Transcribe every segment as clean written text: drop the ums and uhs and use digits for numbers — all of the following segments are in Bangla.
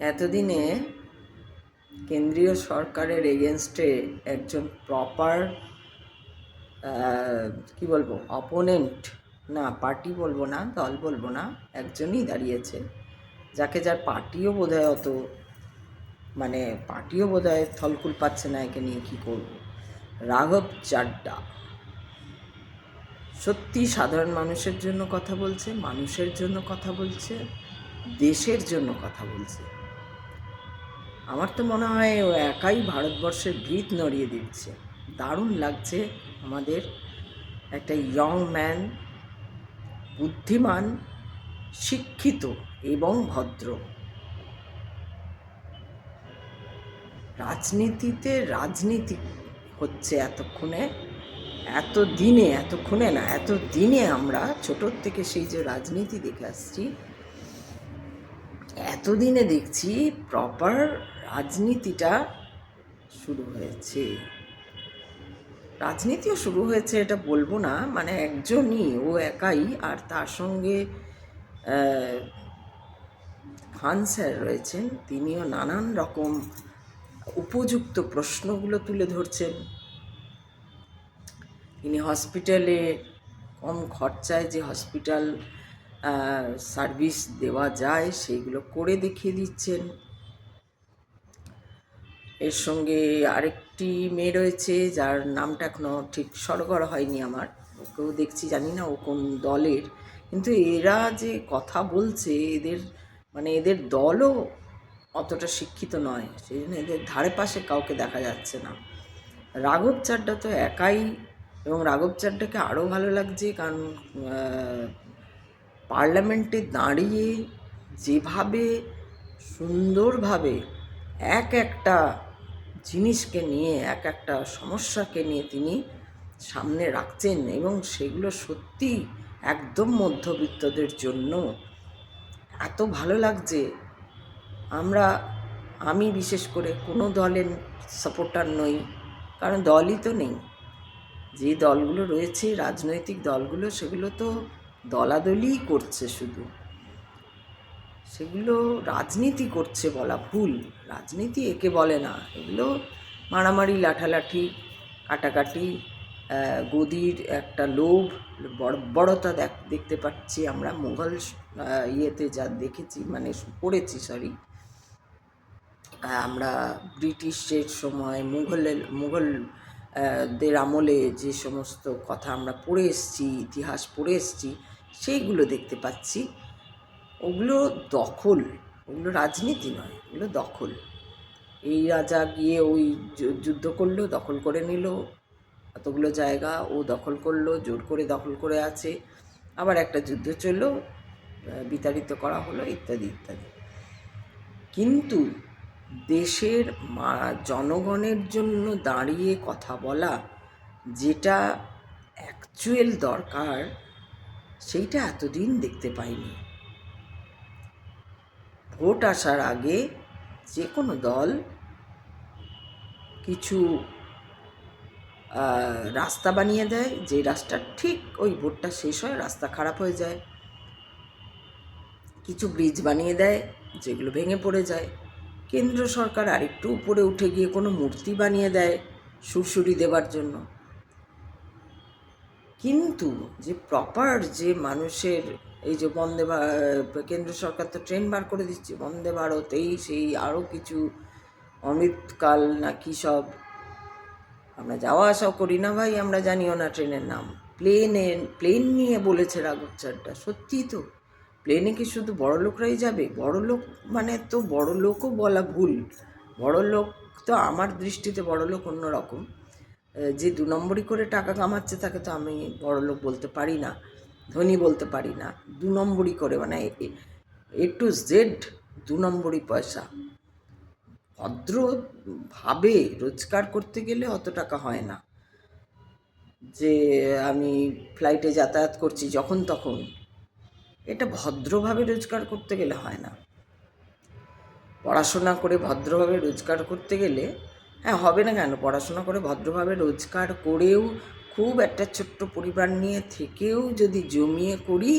এতদিনে কেন্দ্রীয় সরকারের এগেনস্টে একজন প্রপার কি বলবো অপোনেন্ট, না পার্টি বলবো না, দল বলবো না, একজনই দাঁড়িয়েছে, যার পার্টিও বোধহয় পার্টিও বোধহয় থলকুল পাচ্ছে না একে নিয়ে কী করব। রাঘব চাড্ডা সত্যি সাধারণ মানুষের জন্য কথা বলছে, মানুষের জন্য কথা বলছে, দেশের জন্য কথা বলছে। আমার তো মনে হয় ও একাই ভারতবর্ষের ভিত নড়িয়ে দিচ্ছে। দারুণ লাগছে আমাদের একটা ইয়ং ম্যান, বুদ্ধিমান, শিক্ষিত এবং ভদ্র। রাজনীতি হচ্ছে এতদিনে আমরা ছোটোর থেকে সেই যে রাজনীতি দেখে আসছি, এতদিনে দেখছি প্রপার রাজনীতিটা শুরু হয়েছে। রাজনীতিও শুরু হয়েছে এটা বলবো না, মানে একজনই, ও একাই, আর তার সঙ্গে খান স্যার রয়েছেন। তিনিও নানান রকম উপযুক্ত প্রশ্নগুলো তুলে ধরছেন। তিনি হসপিটালে কম খরচায় যে হসপিটাল সার্ভিস দেওয়া যায় সেইগুলো করে দেখিয়ে দিচ্ছেন। এর সঙ্গে আরেকটি মেয়ে রয়েছে যার নামটা এখনও ঠিক সড়গড় হয়নি আমার, ওকেও দেখছি, জানি না ও কোন দলের, কিন্তু এরা যে কথা বলছে, এদের দলও অতটা শিক্ষিত নয়, সেই জন্য এদের ধারে পাশে কাউকে দেখা যাচ্ছে না। রাঘব চাড্ডা তো একাই, এবং রাঘব চাড্ডাকে আরও ভালো লাগছে কারণ পার্লামেন্টে দাঁড়িয়ে যেভাবে সুন্দরভাবে একটা জিনিসকে নিয়ে, একটা সমস্যাকে নিয়ে তিনি সামনে রাখছেন, এবং সেগুলো সত্যি একদম মধ্যবিত্তদের জন্য এত ভালো লাগছে। আমি বিশেষ করে কোনো দলের সাপোর্টার নই, কারণ দলই তো নেই। যে দলগুলো রয়েছে, রাজনৈতিক দলগুলো, সেগুলো তো দলাদলিই করছে, শুধু সেগুলো রাজনীতি করছে বলা ভুল। রাজনীতি একে বলে না, এগুলো মারামারি, লাঠালাঠি, কাটাকাটি, গদির একটা লোভ, বড়তা দেখতে পাচ্ছি আমরা মুঘল ইয়েতে যা দেখেছি, পড়েছি, আমরা ব্রিটিশের সময় মুঘলদের আমলে যে সমস্ত কথা আমরা পড়ে এসেছি, ইতিহাস পড়ে এসেছি, সেইগুলো দেখতে পাচ্ছি। ওগুলো দখল, ওগুলো রাজনীতি নয়, ওগুলো দখল। এই রাজা গিয়ে ওই যুদ্ধ করলো, দখল করে নিল অতগুলো জায়গা, ও দখল করলো, জোর করে দখল করে আছে, আবার একটা যুদ্ধ চললো, বিতাড়িত করা হলো, ইত্যাদি ইত্যাদি। কিন্তু দেশের জনগণের জন্য দাঁড়িয়ে কথা বলা, যেটা অ্যাকচুয়াল দরকার, সেইটা এতদিন দেখতে পাইনি। ভোট আসার আগে যে কোনো দল কিছু রাস্তা বানিয়ে দেয়, যে রাস্তা ঠিক ওই ভোটটা শেষ হয় রাস্তা খারাপ হয়ে যায়। কিছু ব্রিজ বানিয়ে দেয় যেগুলো ভেঙে পড়ে যায়। কেন্দ্র সরকার আরেকটু উপরে উঠে গিয়ে কোনো মূর্তি বানিয়ে দেয় সুরসুরি দেবার জন্য। কিন্তু যে প্রপার যে মানুষের, এই যে কেন্দ্র সরকার তো ট্রেন বার করে দিচ্ছে, বন্দে ভারত, সেই আরও কিছু অমৃতকাল না কী সব, আমরা যাওয়া আসাও করি না ভাই, আমরা জানিও না ট্রেনের নাম। প্লেন নিয়ে বলেছে রাঘব চাড্ডা, সত্যিই তো। প্লেনে কি শুধু বড় লোকরাই যাবে? বড় লোক তো বড় লোকও বলা ভুল। বড় লোক তো আমার দৃষ্টিতে বড় লোক অন্যরকম। যে 2 নম্বরই করে টাকা কামাচ্ছে তাকে তো আমি বড় লোক বলতে পারি না, ধনী বলতে পারি না। 2 নম্বরই করে, A to Z 2 নম্বরই পয়সা। ভদ্রভাবে রোজগার করতে গেলে অত টাকা হয় না, যে আমি ফ্লাইটে যাতায়াত করছি যখন তখন, এটা ভদ্রভাবে রোজগার করতে গেলে হয় না। পড়াশোনা করে ভদ্রভাবে রোজগার করতে গেলে, হ্যাঁ হবে না কেন, পড়াশোনা করে ভদ্রভাবে রোজগার করেও, খুব একটা ছোট্ট পরিবার নিয়ে থেকেও যদি জমিয়ে করি,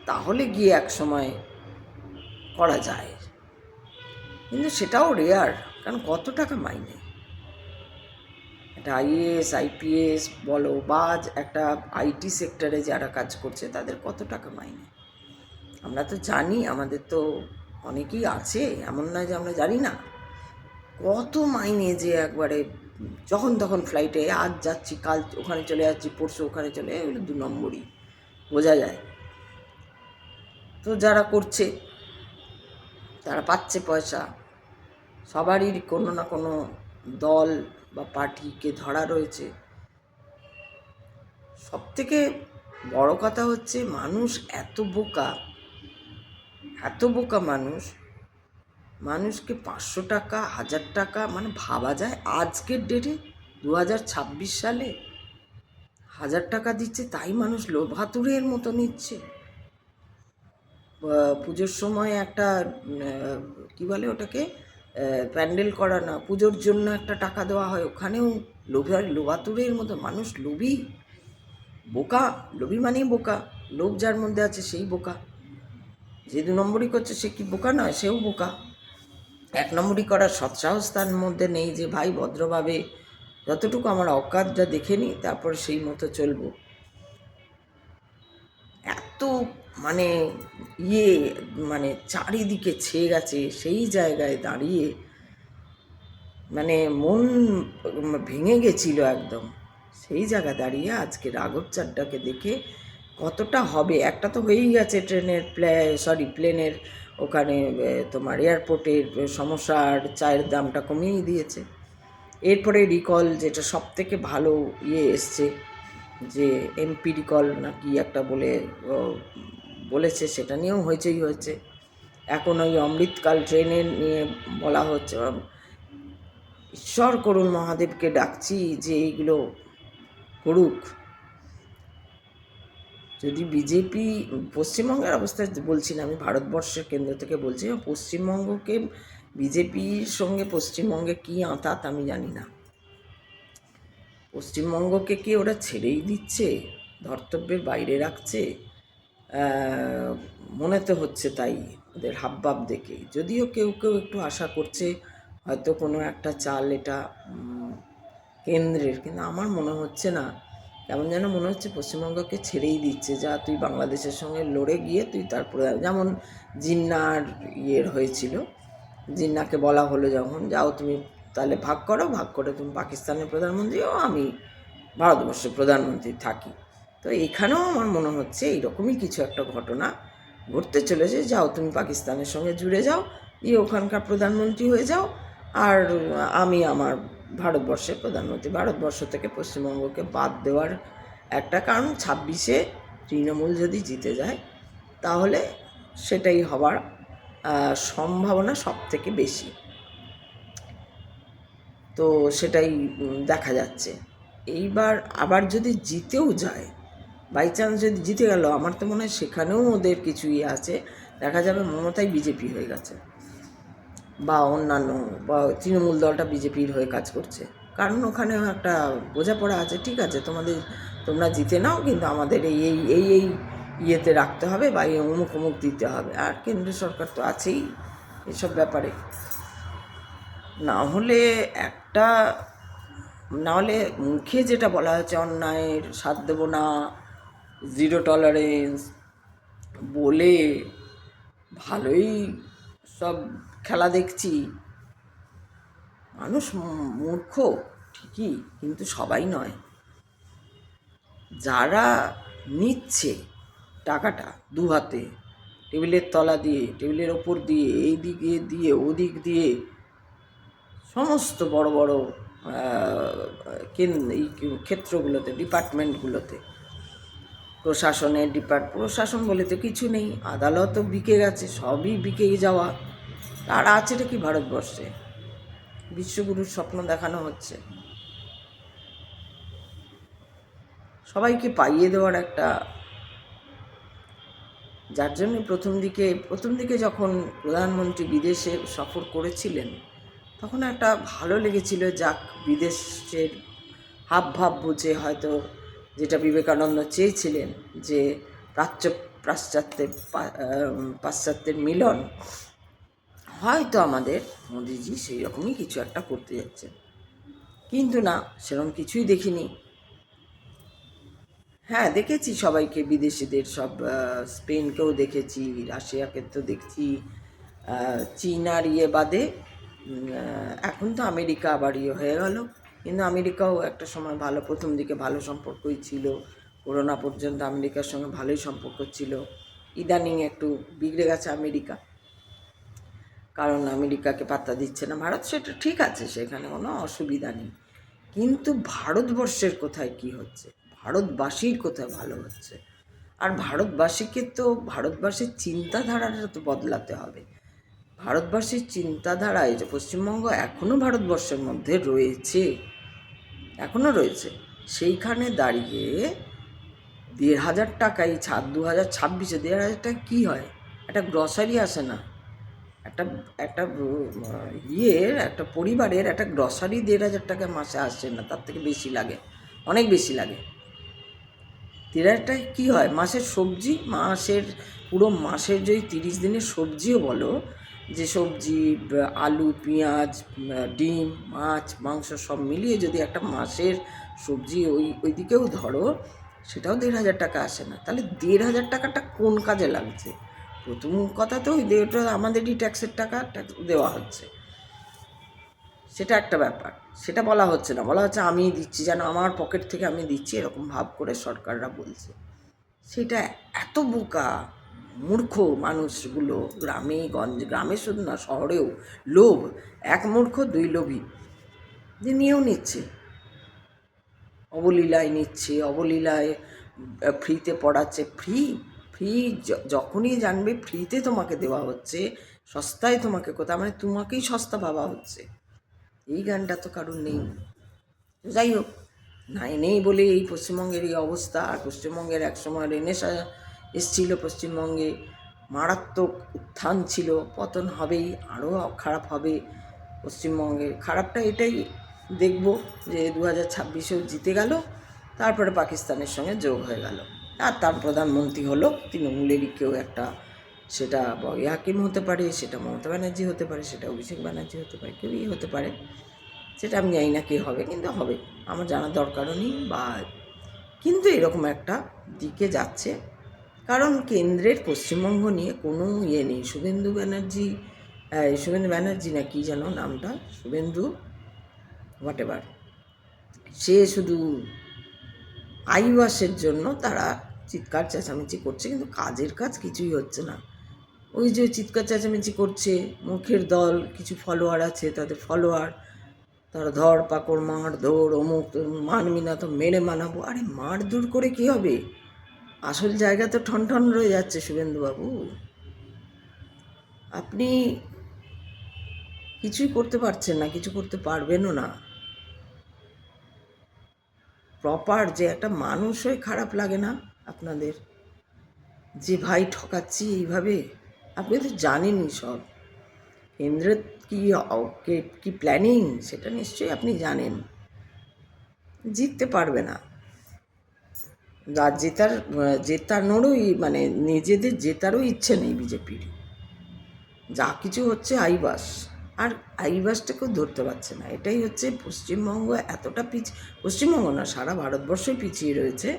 তাহলে গিয়ে এক সময় করা যায়। কিন্তু সেটাও রেয়ার, কারণ কত টাকা মাইনে একটা আইএএস আইপিএস বলো বা একটা আইটি সেক্টরে যারা কাজ করছে তাদের কত টাকা মাইনে আমরা তো জানি, আমাদের তো অনেকেই আছে, এমন নয় যে আমরা জানি না। কত মাইনে যে একবারে যখন তখন ফ্লাইটে আজ যাচ্ছি কাল ওখানে চলে যাচ্ছি পরশু ওখানে চলে, এগুলো 2 নম্বরই বোঝা যায়। তো যারা করছে তারা পাচ্ছে পয়সা, সবারই কোনো না কোনো দল বা পার্টিকে ধরা রয়েছে। সবথেকে বড় কথা হচ্ছে মানুষ এত বোকা, এত বোকা মানুষকে 500 টাকা 1000 টাকা মানে ভাবা যায় আজকের ডেটে 2026 সালে 1000 টাকা দিচ্ছে, তাই মানুষ লোভাতুরের মতো নিচ্ছে। পুজোর সময় একটা কি বলে ওটাকে প্যান্ডেল করা না, পুজোর জন্য একটা টাকা দেওয়া হয়, ওখানেও লোভাতুরের মতো মানুষ লোভী, বোকা। লোভী মানেই বোকা, লোভ যার মধ্যে আছে সেই বোকা। যে 2 নম্বরই করছে সে কি বোকা নয়? সেও বোকা। 1 নম্বরই করার সৎসাহস তার মধ্যে নেই যে ভাই ভদ্রভাবে যতটুকু আমার অকাতটা দেখে নিই, তারপর সেই মতো চলবো। এত মানে মানে চারিদিকে ছেয়ে গেছে, সেই জায়গায় দাঁড়িয়ে মানে মন ভেঙে গেছিল একদম। সেই জায়গা দাঁড়িয়ে আজকে রাঘব চাড্ডাকে দেখে কতটা হবে, একটা তো হয়েই গেছে প্লেনের ওখানে তোমার এয়ারপোর্টের সমস্যার চায়ের দামটা কমিয়েই দিয়েছে। এরপরে রিকল, যেটা সব থেকে ভালো এসছে, যে এমপি রিকল না কি একটা বলেছে, সেটা নিয়েও হয়েছে। এখন ওই অমৃতকাল ট্রেনের নিয়ে বলা হচ্ছে। ঈশ্বর করুন, মহাদেবকে ডাকছি যে এইগুলো করুক। যদি বিজেপি, পশ্চিমবঙ্গের অবস্থা বলছি না আমি, ভারতবর্ষের কেন্দ্র থেকে বলছি, পশ্চিমবঙ্গকে বিজেপির সঙ্গে পশ্চিমবঙ্গে কী আঁতাত আমি জানি না। পশ্চিমবঙ্গকে কি ওরা ছেড়েই দিচ্ছে, ধর্তব্যের বাইরে রাখছে? মনে তো হচ্ছে তাই ওদের হাবভাব দেখে। যদিও কেউ কেউ একটু আশা করছে হয়তো কোনো একটা চাল এটা কেন্দ্রের, কিন্তু আমার মনে হচ্ছে না। কেমন যেন মনে হচ্ছে পশ্চিমবঙ্গকে ছেড়েই দিচ্ছে, যা তুই বাংলাদেশের সঙ্গে লড়ে গিয়ে তুই তারপরে, যেমন জিন্নার হয়েছিল, জিন্নাকে বলা হলো যখন যাও তুমি তাহলে ভাগ করে তুমি পাকিস্তানের প্রধানমন্ত্রী ও আমি ভারতবর্ষের প্রধানমন্ত্রী থাকি। তো এখানেও আমার মনে হচ্ছে এইরকমই কিছু একটা ঘটনা ঘটতে চলেছে, যাও তুমি পাকিস্তানের সঙ্গে জুড়ে যাও, দিয়ে ওখানকার প্রধানমন্ত্রী হয়ে যাও, আর আমি আমার ভারতবর্ষের প্রধানমন্ত্রী। ভারতবর্ষ থেকে পশ্চিমবঙ্গকে বাদ দেওয়ার একটা কারণ, 26-এ তৃণমূল যদি জিতে যায় তাহলে সেটাই হওয়ার সম্ভাবনা সব থেকে বেশি। তো সেটাই দেখা যাচ্ছে। এইবার আবার যদি জিতেও যায়, বাই চান্স যদি জিতে গেল, আমার তো মনে হয় সেখানেও ওদের কিছু আছে, দেখা যাবে মমতাই বিজেপি হয়ে গেছে, বা অন্যান্য বা তৃণমূল দলটা বিজেপির হয়ে কাজ করছে। কারণ ওখানেও একটা বোঝাপড়া আছে, ঠিক আছে তোমরা জিতে নাও, কিন্তু আমাদের এই ইয়েতে রাখতে হবে বা এই অমুক দিতে হবে। আর কেন্দ্র সরকার তো আছেই এসব ব্যাপারে। না হলে মুখে যেটা বলা হচ্ছে অন্যায়ের সাথ দেবো না, জিরো টলারেন্স বলে ভালোই সব খেলা দেখছি। মানুষ মূর্খ ঠিকই, কিন্তু সবাই নয়। যারা নিচ্ছে টাকাটা দু হাতে, টেবিলের তলা দিয়ে, টেবিলের ওপর দিয়ে, এই দিকে দিয়ে ওদিক দিয়ে, সমস্ত বড় বড় এই ক্ষেত্রগুলোতে, ডিপার্টমেন্টগুলোতে, প্রশাসন বলে তো কিছু নেই, আদালতও বিকে গেছে, সবই বিকে যাওয়া। আর আছেটা কি ভারতবর্ষে? বিশ্বগুরুর স্বপ্ন দেখানো হচ্ছে, সবাইকে পাইয়ে দেওয়ার একটা, যার জন্য প্রথম দিকে যখন প্রধানমন্ত্রী বিদেশে সফর করেছিলেন তখন একটা ভালো লেগেছিল, যাক বিদেশের হাবভাব বুঝে, হয়তো যেটা বিবেকানন্দ চেয়েছিলেন যে পাশ্চাত্যের মিলন হয়তো আমাদের মোদিজি সেই রকমই কিছু একটা করতে যাচ্ছেন, কিন্তু না, সেরকম কিছুই দেখিনি। হ্যাঁ, দেখেছি সবাইকে, বিদেশিদের সব, স্পেনকেও দেখেছি, রাশিয়াকে তো দেখছি, চীন আর বাদে এখন তো আমেরিকা আবার হয়ে গেল। কিন্তু আমেরিকাও একটা সময় ভালো, প্রথম দিকে ভালো সম্পর্কই ছিল, করোনা পর্যন্ত আমেরিকার সঙ্গে ভালোই সম্পর্ক ছিল। ইদানিং একটু বিগড়ে গেছে আমেরিকা, কারণ আমেরিকাকে পাত্তা দিচ্ছে না ভারত, সেটা ঠিক আছে, সেখানে কোনো অসুবিধা নেই। কিন্তু ভারতবর্ষের কোথায় কি হচ্ছে, ভারতবাসীর কোথায় ভালো হচ্ছে? আর ভারতবাসীকে তো, ভারতবাসীর চিন্তাধারাটা তো বদলাতে হবে। ভারতবাসীর চিন্তাধারায় যে পশ্চিমবঙ্গ এখনও ভারতবর্ষের মধ্যে রয়েছে, এখনও রয়েছে, সেইখানে দাঁড়িয়ে ১,৫০০ টাকায় ২,০২৬-এ ১,৫০০ টাকা কী হয়? একটা গ্রসারি আসে না, একটা একটা একটা পরিবারের একটা গ্রসারি ১,৫০০ টাকা মাসে আসে না, তার থেকে বেশি লাগে, অনেক বেশি লাগে। ১,৫০০ টাকা কী হয়? মাসের সবজি, মাসের পুরো মাসের যদি ৩০ দিনের সবজিও বলো, যে সবজি, আলু, পেঁয়াজ, ডিম, মাছ, মাংস সব মিলিয়ে যদি একটা মাসের সবজি ওই দিকেও ধরো, সেটাও ১,৫০০ টাকা আসে না। তাহলে ১,৫০০ টাকাটা কোন কাজে লাগছে? প্রথম কথা তো ওই ওটা আমাদেরই ট্যাক্সের টাকা, ট্যাক্স দেওয়া হচ্ছে, সেটা একটা ব্যাপার। সেটা বলা হচ্ছে না, বলা হচ্ছে আমি দিচ্ছি, যেন আমার পকেট থেকে আমি দিচ্ছি এরকম ভাব করে সরকাররা বলছে। সেটা এত বোকা মূর্খ মানুষগুলো, গ্রামে গঞ্জে, গ্রামে শুধু না, শহরেও লোভ, এক মূর্খ দুই লোভী, যে নিয়েও নিচ্ছে, অবলীলায় নিচ্ছে, অবলীলায় ফ্রিতে পড়াচ্ছে। ফ্রি ফ্রি যখনই জানবে ফ্রিতে তোমাকে দেওয়া হচ্ছে, সস্তায় তোমাকে, কোথাও মানে তোমাকেই সস্তা ভাবা হচ্ছে, এই গানটা তো কারণ নেই। যাই হোক, নাই নেই বলে এই পশ্চিমবঙ্গের এই অবস্থা। আর পশ্চিমবঙ্গের একসময় রেনেসাঁ এসেছিল, পশ্চিমবঙ্গে মারাত্মক উত্থান ছিল, পতন হবেই, আরও খারাপ হবে পশ্চিমবঙ্গের। খারাপটা এটাই দেখব যে ২০২৬-এও জিতে গেল, তারপরে পাকিস্তানের সঙ্গে যোগ হয়ে গেল, আর তার প্রধানমন্ত্রী হলো তৃণমূলেরই কেউ একটা, সেটা বড় হাকিম হতে পারে, সেটা মমতা ব্যানার্জি হতে পারে, সেটা অভিষেক ব্যানার্জি হতে পারে, কেউই হতে পারে, সেটা আমি জানি না কে হবে, কিন্তু হবে, আমার জানার দরকারও নেই। বা কিন্তু এরকম একটা দিকে যাচ্ছে, কারণ কেন্দ্রের পশ্চিমবঙ্গ নিয়ে কোনো নেই। শুভেন্দু ব্যানার্জি না কি যেন নামটা, শুভেন্দু হোয়াট এভার, সে শুধু আইওয়াসের জন্য তারা চিৎকার চেঁচামেচি করছে, কিন্তু কাজের কাজ কিছুই হচ্ছে না। ওই যে চিৎকার চেঁচামেচি করছে, মুখের দল, কিছু ফলোয়ার আছে, তাদের ফলোয়ার, তারা ধর পাকড়, মার ধর, অমুক মানবি না তো মেরে মানাবো। আরে মারধর করে কি হবে? আসল জায়গা তো ঠন ঠন রয়ে যাচ্ছে শুভেন্দুবাবু। আপনি কিছুই করতে পারছেন না, কিছু করতে পারবেনও না। প্রপার যে একটা মানুষ হয়ে খারাপ লাগে না আপনাদের, যে ভাই ঠকাচ্ছি এইভাবে? আপনি তো জানেনই সব, কেন্দ্রের কি প্ল্যানিং, সেটা নিশ্চয়ই আপনি জানেন। জিততে পারবে না, আর জেতানোরই মানে নিজেদের জেতারও ইচ্ছে নেই বিজেপির। যা কিছু হচ্ছে আইবাস, আর আইবাসটাকেও ধরতে পারছে না। এটাই হচ্ছে পশ্চিমবঙ্গ এতটা পশ্চিমবঙ্গ না, সারা ভারতবর্ষই পিছিয়ে রয়েছে,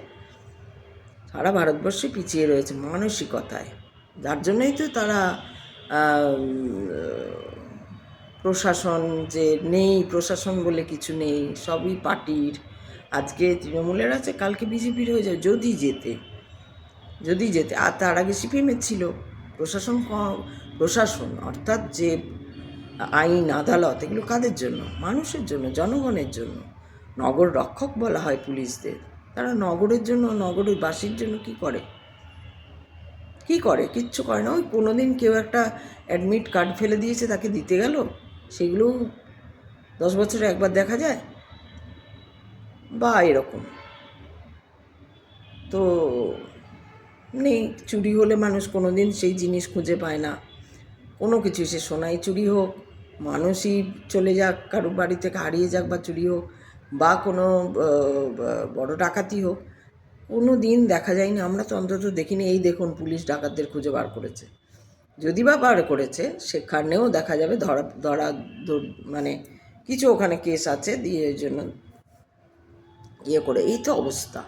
সারা ভারতবর্ষে পিছিয়ে রয়েছে মানসিকতায়। যার জন্যই তো তারা প্রশাসন যে নেই, প্রশাসন বলে কিছু নেই, সবই পার্টির। আজকে তৃণমূলের আছে, কালকে বিজেপির হয়ে যায়, যদি যেতে। আর তার আগে সিপিএমের ছিল। প্রশাসন অর্থাৎ যে আইন আদালত, এগুলো কাদের জন্য? মানুষের জন্য, জনগণের জন্য। নগর রক্ষক বলা হয় পুলিশদের, তারা নগরের জন্য, নগরের বাসীর জন্য কি করে? কিচ্ছু করে না। ওই কোনো দিন কেউ একটা অ্যাডমিট কার্ড ফেলে দিয়েছে, তাকে দিতে গেল, সেগুলোও 10 বছরে একবার দেখা যায়, বা এরকম তো নেই। চুরি হলে মানুষ কোনো দিন সেই জিনিস খুঁজে পায় না, কোনো কিছু, সে সোনাই চুরি হোক, মানুষই চলে যাক, কারো বাড়ি থেকে হারিয়ে যাক বা চুরি হোক, বা কোনো বড় ডাকাতি হোক, কোনো দিন দেখা যায়নি। আমরা তো অন্তত দেখিনি। এই দেখুন, পুলিশ ডাকাতদের খুঁজে বার করেছে, যদি বা বার করেছে সেখানেও দেখা যাবে মানে কিছু ওখানে কেস আছে দিয়ে ওই জন্য করে, এই তো অবস্থা।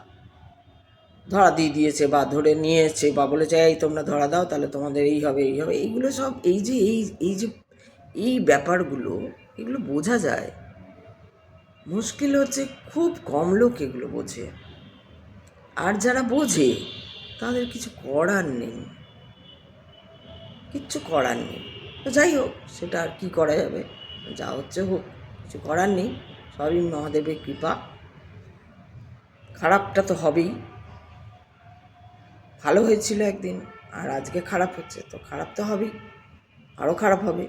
ধরা দিয়ে দিয়েছে বা ধরে নিয়েছে বা বলেছে এই তোমরা ধরা দাও তাহলে তোমাদের এই হবে এই হবে, এইগুলো সব এই ব্যাপারগুলো এগুলো বোঝা যায়। মুশকিল হচ্ছে খুব কম লোক এগুলো বোঝে, আর যারা বোঝে তাদের কিছু করার নেই, কিচ্ছু করার নেই। তো যাই হোক, সেটা আর কী করা যাবে, যা হচ্ছে হোক, কিছু করার নেই, সবই মহাদেবের কৃপা। খারাপটা তো হবেই, ভালো হয়েছিল একদিন আর আজকে খারাপ হচ্ছে, তো খারাপ তো হবেই, আরও খারাপ হবে,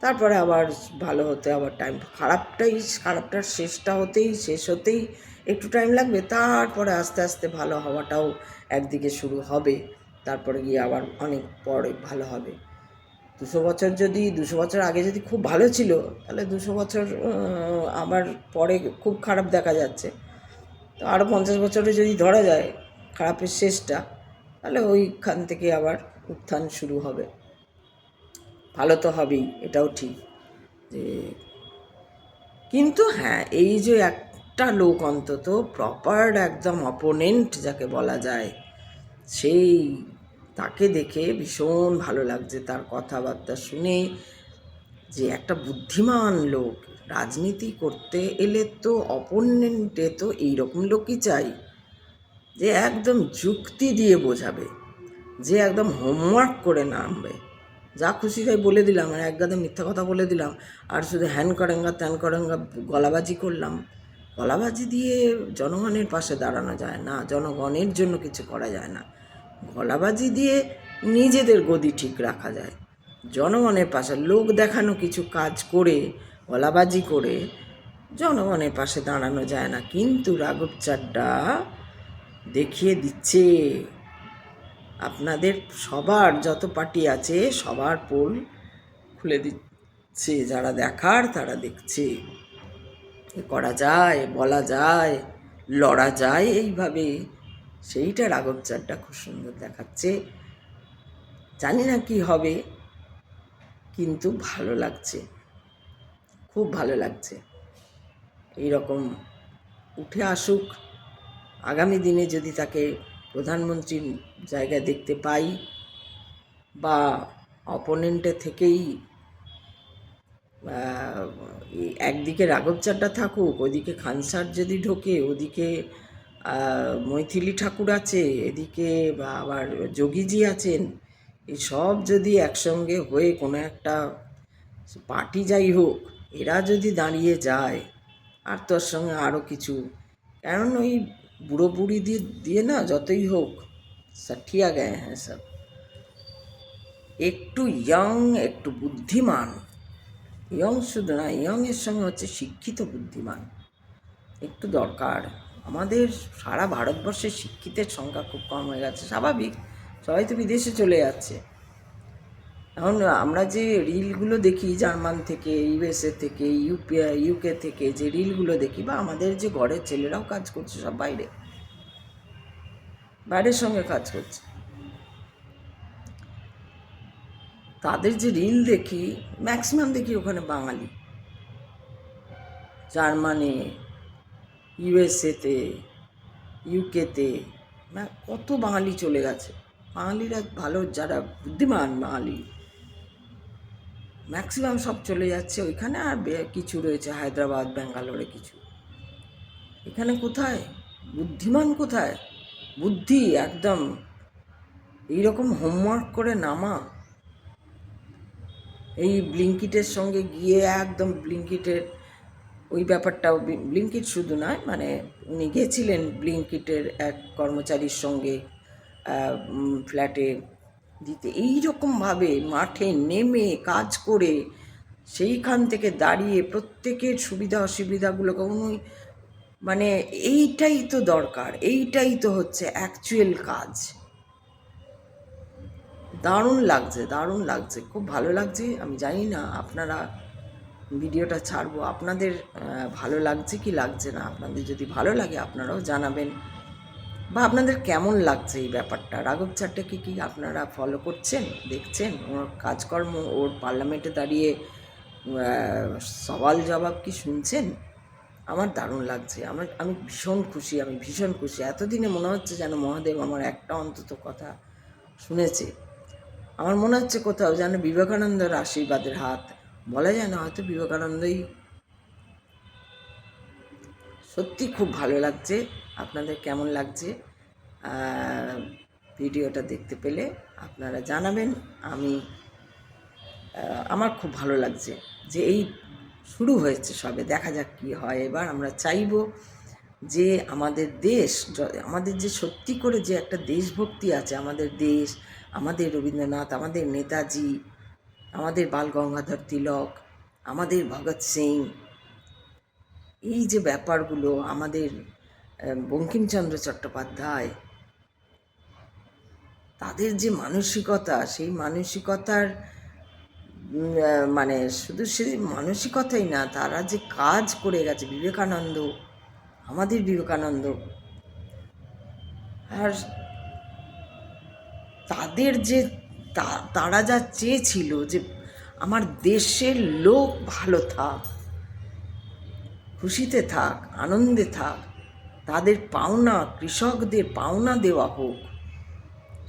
তারপরে আবার ভালো হতে আবার টাইম, খারাপটার শেষ হতেই একটু টাইম লাগবে, তারপরে আস্তে আস্তে ভালো হওয়াটাও একদিকে শুরু হবে, তারপরে গিয়ে আবার অনেক পরে ভালো হবে। 200 বছর আগে যদি খুব ভালো ছিল, তাহলে 200 বছর আবার পরে খুব খারাপ দেখা যাচ্ছে, তো আরও 50 বছরে যদি ধরা যায় খারাপের শেষটা, তাহলে ওইখান থেকে আবার উত্থান শুরু হবে, ভালো তো হবেই, এটাও ঠিক যে। কিন্তু হ্যাঁ, এই যে একটা লোক অন্তত প্রপার একদম অপোনেন্ট যাকে বলা যায়, সেই তাকে দেখে ভীষণ ভালো লাগছে, তার কথাবার্তা শুনে, যে একটা বুদ্ধিমান লোক। রাজনীতি করতে এলে তো অপোনেন্টে তো এইরকম লোকই চাই, যে একদম যুক্তি দিয়ে বোঝাবে, যে একদম হোমওয়ার্ক করে নামবে, যা খুশি তাই বলে দিলাম আর একগাদা মিথ্যা কথা বলে দিলাম আর শুধু হ্যান করেঙ্গা ত্যান করেঙ্গা গলাবাজি করলাম। গলাবাজি দিয়ে জনগণের পাশে দাঁড়ানো যায় না, জনগণের জন্য কিছু করা যায় না। গলাবাজি দিয়ে নিজেদের গদি ঠিক রাখা যায়, জনগণের পাশে লোক দেখানো কিছু কাজ করে গলাবাজি করে জনগণের পাশে দাঁড়ানো যায় না। কিন্তু রাঘব চাড্ডা দেখিয়ে দিচ্ছে, আপনাদের সবার যত পার্টি আছে সবার পোল খুলে দিচ্ছে, যারা দেখার তারা দেখছে, করা যায়, বলা যায়, লড়া যায় এইভাবে, সেইটা রাঘব চাড্ডা খুব সুন্দর দেখাচ্ছে। জানি না কি হবে, কিন্তু ভালো লাগছে, খুব ভালো লাগছে। এইরকম উঠে আসুক, আগামী দিনে যদি তাকে প্রধানমন্ত্রীর জায়গায় দেখতে পাই, বা অপোনেন্টে থেকেই একদিকে রাঘব চাড্ডা থাকুক, ওদিকে খানসার যদি ঢোকে, ওদিকে মৈথিলি ঠাকুর আছে, এদিকে আবার যোগীজি আছেন, এই সব যদি একসঙ্গে হয়ে কোনো একটা পার্টি যাই হোক, এরা যদি দাঁড়িয়ে যায়, আর তোর সঙ্গে আরও কিছু, কারণ ওই বুড়ো বুড়ি দিয়ে না যতই হোক সাঠিয়া গায়ে হ্যাঁ সব, একটু ইয়ং, একটু বুদ্ধিমান, ইয়ং শুধু না, ইয়ংয়ের সঙ্গে হচ্ছে শিক্ষিত বুদ্ধিমান একটু দরকার। আমাদের সারা ভারতবর্ষে শিক্ষিতের সংখ্যা খুব কম হয়ে গেছে, স্বাভাবিক, সবাই তো বিদেশে চলে যাচ্ছে। এখন আমরা যে রিলগুলো দেখি জার্মান থেকে, ইউএসএ থেকে, ইউকে থেকে যে রিলগুলো দেখি, বা আমাদের যে ঘরের ছেলেরাও কাজ করছে সব বাইরের সঙ্গে কাজ করছে, তাদের যে রিল দেখি ম্যাক্সিমাম দেখি ওখানে বাঙালি, জার্মানি, ইউএসএতে, ইউকেতে কত বাঙালি চলে গেছে। বাঙালিরা ভালো, যারা বুদ্ধিমান বাঙালি ম্যাক্সিমাম সব চলে যাচ্ছে ওইখানে, আর কিছু রয়েছে হায়দ্রাবাদ, ব্যাঙ্গালোরে কিছু। এখানে কোথায় বুদ্ধিমান, কোথায় বুদ্ধি, একদম এইরকম হোমওয়ার্ক করে নামা, এই ব্লিঙ্কিটের সঙ্গে গিয়ে একদম ব্লিঙ্কিটের ওই ব্যাপারটাও, ব্লিঙ্কিট শুধু নয়, মানে উনি গেছিলেন ব্লিঙ্কিটের এক কর্মচারীর সঙ্গে ফ্ল্যাটে দিতে, এইরকমভাবে মাঠে নেমে কাজ করে সেইখান থেকে দাঁড়িয়ে প্রত্যেকের সুবিধা অসুবিধাগুলোকে উনি, মানে এইটাই তো দরকার, এইটাই তো হচ্ছে অ্যাকচুয়াল কাজ। দারুণ লাগছে, খুব ভালো লাগছে। আমি জানি না, আপনারা ভিডিওটা ছাড়বো, আপনাদের ভালো লাগছে কি লাগছে না, আপনাদের যদি ভালো লাগে আপনারাও জানাবেন। বা আপনাদের কেমন লাগছে এই ব্যাপারটা? রাঘব চাড্ডাকে কি আপনারা ফলো করছেন, দেখছেন? ওর কাজকর্ম, ওর পার্লামেন্টে দাঁড়িয়ে সওয়াল জবাব কি শুনছেন? আমার দারুণ লাগছে। আমি ভীষণ খুশি। এতদিনে মনে হচ্ছে যেন মহাদেব আমার একটা অন্তত কথা শুনেছে। আমার মনে হচ্ছে কোথাও যেন বিবেকানন্দের আশীর্বাদের হাত, বলা যায় না, হয়তো বিবেকানন্দই। সত্যি খুব ভালো লাগছে। আপনাদের কেমন লাগছে ভিডিওটা দেখতে পেলে আপনারা জানাবেন। আমার খুব ভালো লাগছে যে এই শুরু হয়েছে সবে, দেখা যাক কী হয়। এবার আমরা চাইব যে আমাদের যে সত্যি করে যে একটা দেশভক্তি আছে, আমাদের দেশ, আমাদের রবীন্দ্রনাথ, আমাদের নেতাজি, আমাদের বাল গঙ্গাধর তিলক, আমাদের ভগৎ সিং, এই যে ব্যাপারগুলো, আমাদের বঙ্কিমচন্দ্র চট্টোপাধ্যায়, তাদের যে মানসিকতা, সেই মানসিকতার মানে শুধু সেই মানসিকতাই না, তারা যে কাজ করে গেছে, আমাদের বিবেকানন্দ, আর তাদের যে তারা যা চেয়েছিল যে আমার দেশের লোক ভালো থাক, খুশিতে থাক, আনন্দে থাক, তাদের পাওনা, কৃষকদের পাওনা দেওয়া হোক।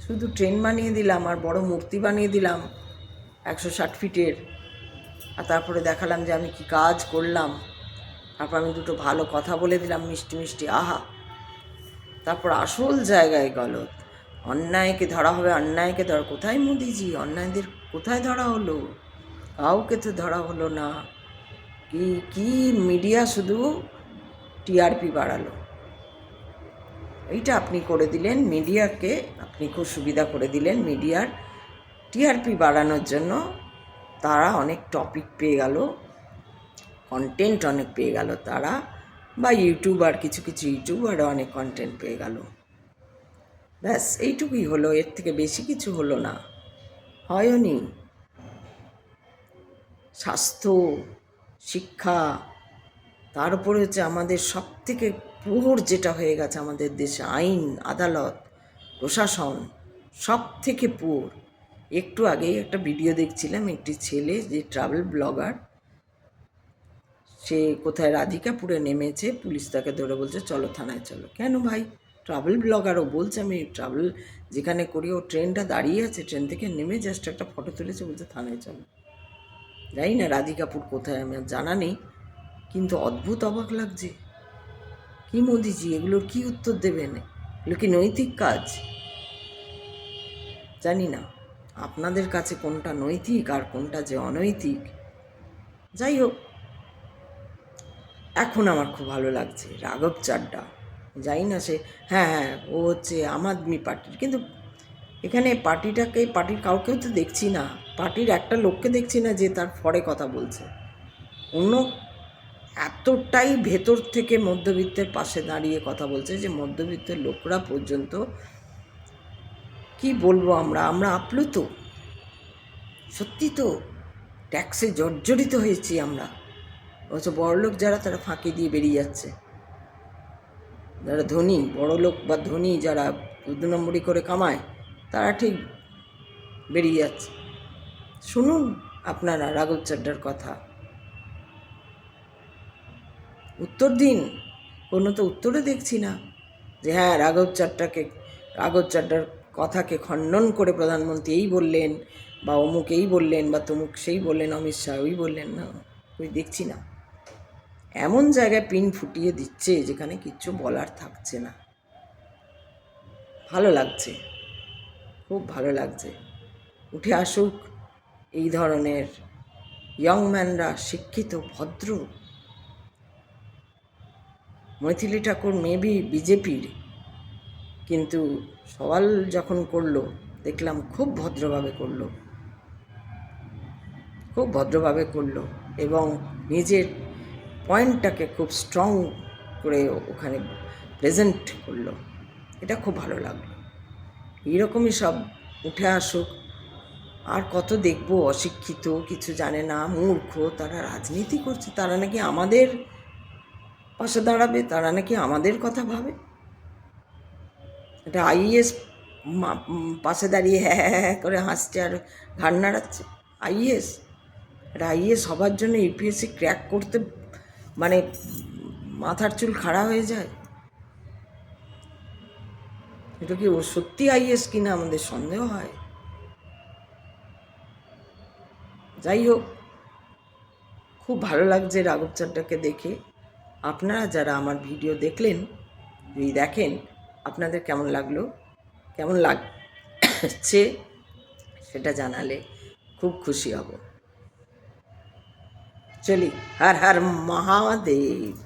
শুধু ট্রেন বানিয়ে দিলাম আর বড় মূর্তি বানিয়ে দিলাম 160 ফিটের, আর তারপরে দেখালাম যে আমি কি কাজ করলাম, তারপর আমি দুটো ভালো কথা বলে দিলাম মিষ্টি মিষ্টি, আহা। তারপর আসল জায়গায় গেল, অন্যায়কে ধরা হবে, কোথায় মোদিজি? অন্যায়দের কোথায় ধরা হলো? কাউকে তো ধরা হলো না। কি মিডিয়া শুধু টিআরপি বাড়ালো। এইটা আপনি করে দিলেন মিডিয়াকে, আপনি খুব সুবিধা করে দিলেন মিডিয়ার টিআরপি বাড়ানোর জন্য। তারা অনেক টপিক পেয়ে গেল, কন্টেন্ট অনেক পেয়ে গেল তারা, বা ইউটিউবার, কিছু ইউটিউবারও অনেক কন্টেন্ট পেয়ে গেল। ব্যাস এইটুকুই হলো, এর থেকে বেশি কিছু হলো না, হয়নি। স্বাস্থ্য, শিক্ষা, তার উপরে হচ্ছে আমাদের সব থেকে পুয়োর যেটা হয়ে গেছে আমাদের দেশে, আইন, আদালত, প্রশাসন সব থেকে পুয়োর। একটু আগেই একটা ভিডিও দেখছিলাম, একটি ছেলে যে ট্রাভেল ব্লগার, সে কোথায় রাধিকাপুরে নেমেছে, পুলিশ তাকে ধরে বলছে চলো থানায় চলো। কেন ভাই? ট্রাভেল ব্লগারও বলছে আমি ট্রাভেল যেখানে করি, ও ট্রেনটা দাঁড়িয়ে আছে, ট্রেন থেকে নেমে জাস্ট একটা ফটো তুলেছে, বলছে থানায় চলো। জানি না রাধিকাপুর কোথায়, আমার জানা নেই, কিন্তু অদ্ভুত অবাক লাগছে। কি মোদিজি, এগুলোর কি উত্তর দেবেন? এগুলো কি নৈতিক কাজ? জানি না আপনাদের কাছে কোনটা নৈতিক আর কোনটা যে অনৈতিক। যাই হোক, এখন আমার খুব ভালো লাগছে রাঘব চাড্ডা। জানি না সে, হ্যাঁ, ও হচ্ছে আম আদমি পার্টির, কিন্তু এখানে পার্টির কাউকেও তো দেখছি না, পার্টির একটা লোককে দেখছি না যে তার ফরে কথা বলছে। অন্য এতটাই ভেতর থেকে মধ্যবিত্তের পাশে দাঁড়িয়ে কথা বলছে যে মধ্যবিত্তের লোকরা পর্যন্ত, কি বলবো, আমরা আপ্লুত। সত্যি তো, ট্যাক্সে জর্জরিত হয়েছি আমরা। অথচ বড়লোক যারা, তারা ফাঁকি দিয়ে বেরিয়ে যাচ্ছে। যারা ধনী, বড়লোক বা ধনী যারা 2 নম্বরি করে কামায়, তারা ঠিক বেরিয়ে যাচ্ছে। শুনুন আপনারা রাঘব চাড্ডার কথা, উত্তর দিন। কোনো তো উত্তরে দেখছি না যে হ্যাঁ রাঘব চাড্ডার কথাকে খণ্ডন করে প্রধানমন্ত্রী এই বললেন, বা অমুক এই বললেন, বা তমুক সেই বললেন, অমিত শাহ ওই বললেন, না, ওই দেখছি না। এমন জায়গায় পিন ফুটিয়ে দিচ্ছে যেখানে কিচ্ছু বলার থাকছে না। ভালো লাগছে, খুব ভালো লাগছে। উঠে আসুক এই ধরনের ইয়ং ম্যানরা, শিক্ষিত, ভদ্র। মৈথিলি ঠাকুর মেবি বিজেপির, কিন্তু সওয়াল যখন করলো দেখলাম খুব ভদ্রভাবে করলো এবং নিজের পয়েন্টটাকে খুব স্ট্রং করে ওখানে প্রেজেন্ট করলো। এটা খুব ভালো লাগলো। এইরকমই সব উঠে আসুক। আর কত দেখবো অশিক্ষিত, কিছু জানে না, মূর্খ, তারা রাজনীতি করছে, তারা নাকি আমাদের পাশে দাঁড়াবে, তারা নাকি আমাদের কথা ভাবে। এটা আইএস পাশে দাঁড়িয়ে হ্যাঁ হ্যাঁ হ্যাঁ করে হাসছে আর ঘাড় নাড়াচ্ছে। আইএস, এটা আইএস হবার জন্য ইউপিএসসি ক্র্যাক করতে মানে মাথার চুল খাড়া হয়ে যায়। এটা কি ও সত্যি আইএস কিনা আমাদের সন্দেহ হয়। যাই হোক, খুব ভালো লাগছে রাঘব চাড্ডাকে দেখে। আপনারা যারা আমার ভিডিও দেখলেন, যদি দেখেন আপনাদের কেমন লাগলো, কেমন লাগছে সেটা জানালে খুব খুশি হব। চলি, হর হর মহাদেব।